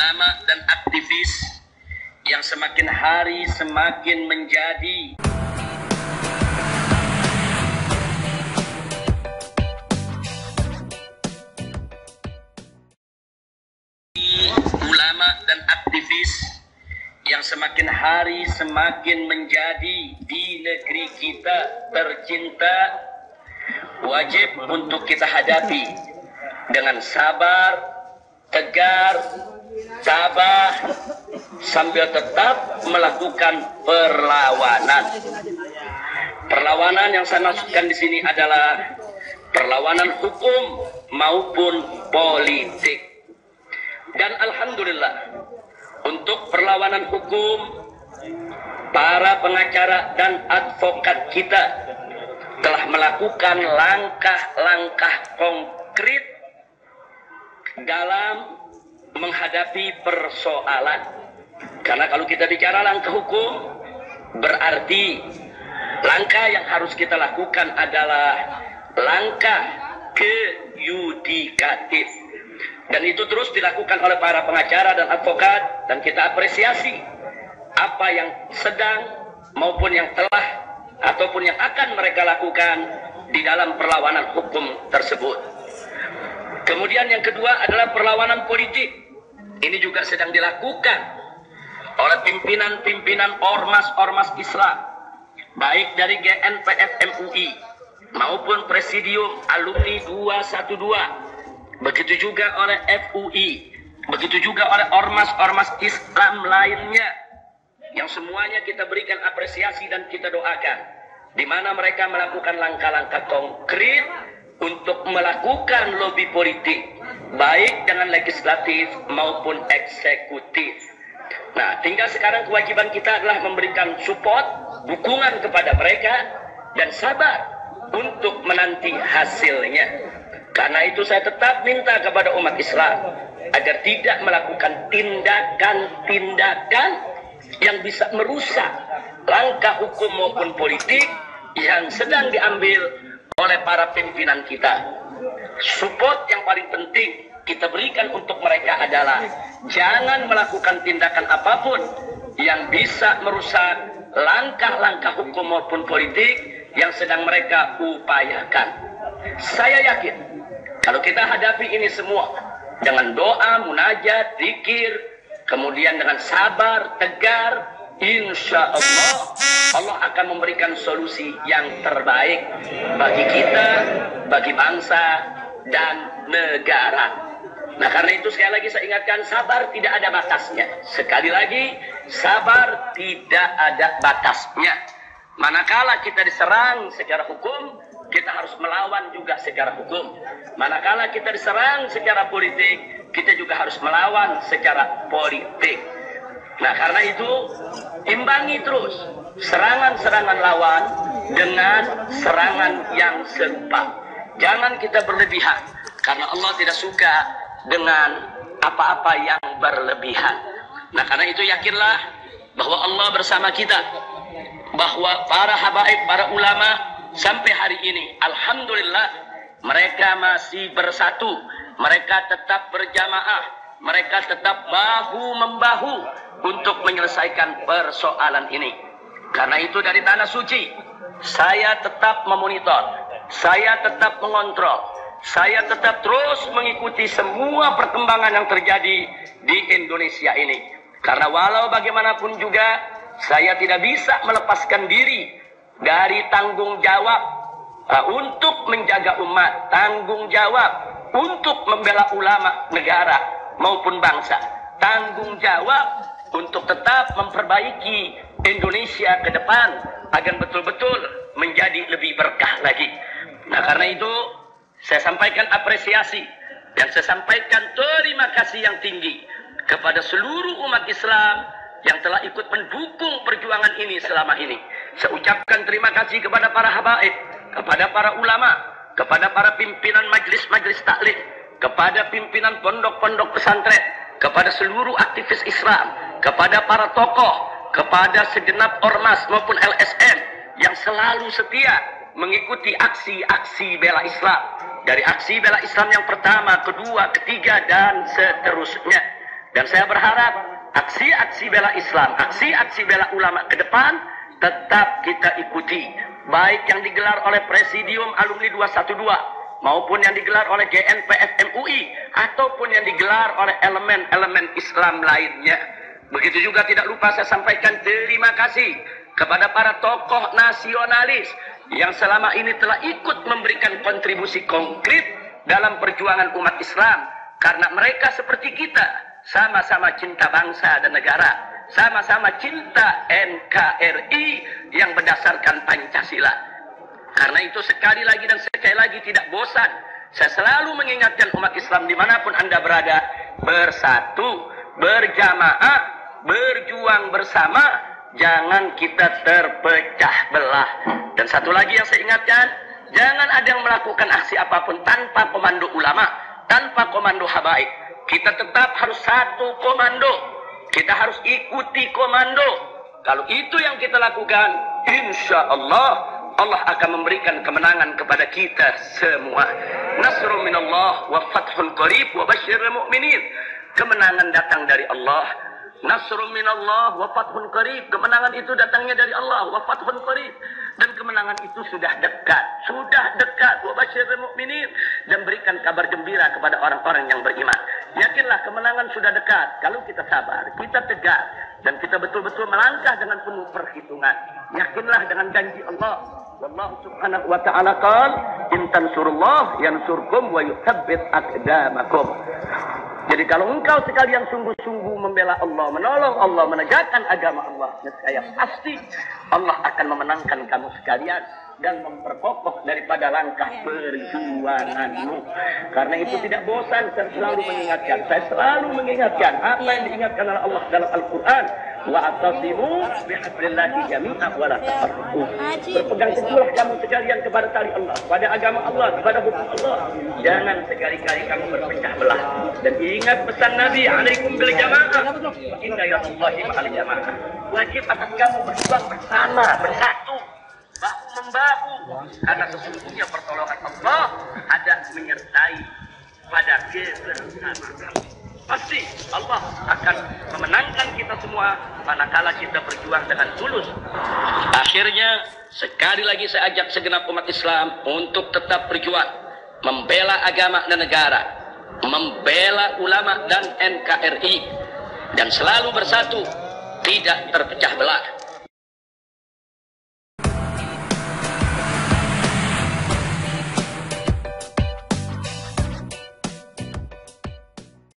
ulama dan aktivis yang semakin hari semakin menjadi ulama dan aktivis yang semakin hari semakin menjadi di negeri kita tercinta, wajib untuk kita hadapi dengan sabar, tegar, tabah, sambil tetap melakukan perlawanan. Perlawanan yang saya maksudkan di sini adalah perlawanan hukum maupun politik. Dan alhamdulillah, untuk perlawanan hukum, para pengacara dan advokat kita telah melakukan langkah-langkah konkret dalam menghadapi persoalan. Karena kalau kita bicara langkah hukum, berarti langkah yang harus kita lakukan adalah langkah keyudikatif. Dan itu terus dilakukan oleh para pengacara dan advokat, dan kita apresiasi apa yang sedang maupun yang telah ataupun yang akan mereka lakukan di dalam perlawanan hukum tersebut. Kemudian yang kedua adalah perlawanan politik. Ini juga sedang dilakukan oleh pimpinan-pimpinan ormas-ormas Islam, baik dari GNPF MUI maupun Presidium Alumni 212. Begitu juga oleh FUI, begitu juga oleh ormas-ormas Islam lainnya, yang semuanya kita berikan apresiasi dan kita doakan, di mana mereka melakukan langkah-langkah konkret untuk melakukan lobby politik, baik dengan legislatif maupun eksekutif. Nah, tinggal sekarang kewajiban kita adalah memberikan support, dukungan kepada mereka, dan sabar untuk menanti hasilnya. Karena itu saya tetap minta kepada umat Islam agar tidak melakukan tindakan-tindakan yang bisa merusak langkah hukum maupun politik yang sedang diambil oleh para pimpinan kita. Support yang paling penting kita berikan untuk mereka adalah jangan melakukan tindakan apapun yang bisa merusak langkah-langkah hukum maupun politik yang sedang mereka upayakan. Saya yakin kalau kita hadapi ini semua dengan doa, munajat, zikir, kemudian dengan sabar, tegar, insya Allah, Allah akan memberikan solusi yang terbaik bagi kita, bagi bangsa, dan negara. Nah, karena itu sekali lagi saya ingatkan, sabar tidak ada batasnya. Sekali lagi, sabar tidak ada batasnya. Manakala kita diserang secara hukum, kita harus melawan juga secara hukum. Manakala kita diserang secara politik, kita juga harus melawan secara politik. Nah, karena itu imbangi terus serangan-serangan lawan dengan serangan yang serupa. Jangan kita berlebihan, karena Allah tidak suka dengan apa-apa yang berlebihan. Nah, karena itu yakinlah bahwa Allah bersama kita, bahwa para habaib, para ulama sampai hari ini, alhamdulillah, mereka masih bersatu, mereka tetap berjamaah, mereka tetap bahu-membahu untuk menyelesaikan persoalan ini. Karena itu dari tanah suci, saya tetap memonitor, saya tetap mengontrol, saya tetap terus mengikuti semua perkembangan yang terjadi di Indonesia ini. Karena walau bagaimanapun juga, saya tidak bisa melepaskan diri dari tanggung jawab untuk menjaga umat, tanggung jawab untuk membela ulama negara maupun bangsa, tanggung jawab untuk tetap memperbaiki Indonesia ke depan agar betul-betul menjadi lebih berkah lagi. Nah, karena itu saya sampaikan apresiasi dan saya sampaikan terima kasih yang tinggi kepada seluruh umat Islam yang telah ikut mendukung perjuangan ini selama ini. Saya ucapkan terima kasih kepada para habaib, kepada para ulama, kepada para pimpinan majelis-majelis taklim, kepada pimpinan pondok-pondok pesantren, kepada seluruh aktivis Islam, kepada para tokoh, kepada segenap ormas maupun LSM yang selalu setia mengikuti aksi-aksi bela Islam. Dari aksi bela Islam yang pertama, kedua, ketiga, dan seterusnya. Dan saya berharap aksi-aksi bela Islam, aksi-aksi bela ulama ke depan tetap kita ikuti. Baik yang digelar oleh Presidium Alumni 212 maupun yang digelar oleh GNPF MUI ataupun yang digelar oleh elemen-elemen Islam lainnya. Begitu juga tidak lupa saya sampaikan terima kasih kepada para tokoh nasionalis yang selama ini telah ikut memberikan kontribusi konkret dalam perjuangan umat Islam. Karena mereka seperti kita, sama-sama cinta bangsa dan negara, sama-sama cinta NKRI yang berdasarkan Pancasila. Karena itu sekali lagi dan sekali lagi tidak bosan, saya selalu mengingatkan umat Islam dimanapun Anda berada, bersatu, berjamaah, berjuang bersama, jangan kita terpecah belah. Dan satu lagi yang saya ingatkan, jangan ada yang melakukan aksi apapun tanpa komando ulama, tanpa komando habaib. Kita tetap harus satu komando. Kita harus ikuti komando. Kalau itu yang kita lakukan, insya Allah Allah akan memberikan kemenangan kepada kita semua. Nasrun minallah wa fathun qarib wa basyiril mu'minin. Kemenangan datang dari Allah. Nasrun minallah wa fathun qarib. Kemenangan itu datangnya dari Allah. Wa fathun qarib. Dan kemenangan itu sudah dekat. Sudah dekat. Wa basyiril mu'minin. Dan berikan kabar gembira kepada orang-orang yang beriman. Yakinlah kemenangan sudah dekat. Kalau kita sabar, kita tegar, dan kita betul-betul melangkah dengan penuh perhitungan. Yakinlah dengan janji Allah. Allah subhanahu wa ta'ala qala in tansurullah yansurkum wa yuthabbit aqdamakum. Jadi kalau engkau sekalian sungguh-sungguh membela Allah, menolong Allah, menegakkan agama Allah, saya pasti Allah akan memenangkan kamu sekalian dan memperkokoh daripada langkah perjuanganmu. Karena itu tidak bosan, saya selalu mengingatkan. Saya selalu mengingatkan apa yang diingatkan oleh Allah dalam Al-Quran. Wa'tasimu bihablillahi jami'an wa la tafarraqu. Berpegang teguhlah kamu sekalian kepada tali Allah, kepada agama Allah, kepada hukum Allah. Jangan sekali-kali kamu berpecah belah. Dan ingat pesan Nabi, alaikum bil jamaah. Inna yadallahi ma'al jamaah. Wajib atas kamu berjuang bersama, bersatu, bahu-membahu. Karena sesungguhnya pertolongan Allah ada menyertai pada kebersamaan. Pasti Allah akan memenangkan kita semua manakala kita berjuang dengan tulus. Akhirnya sekali lagi saya ajak segenap umat Islam untuk tetap berjuang, membela agama dan negara, membela ulama dan NKRI, dan selalu bersatu, tidak terpecah belah.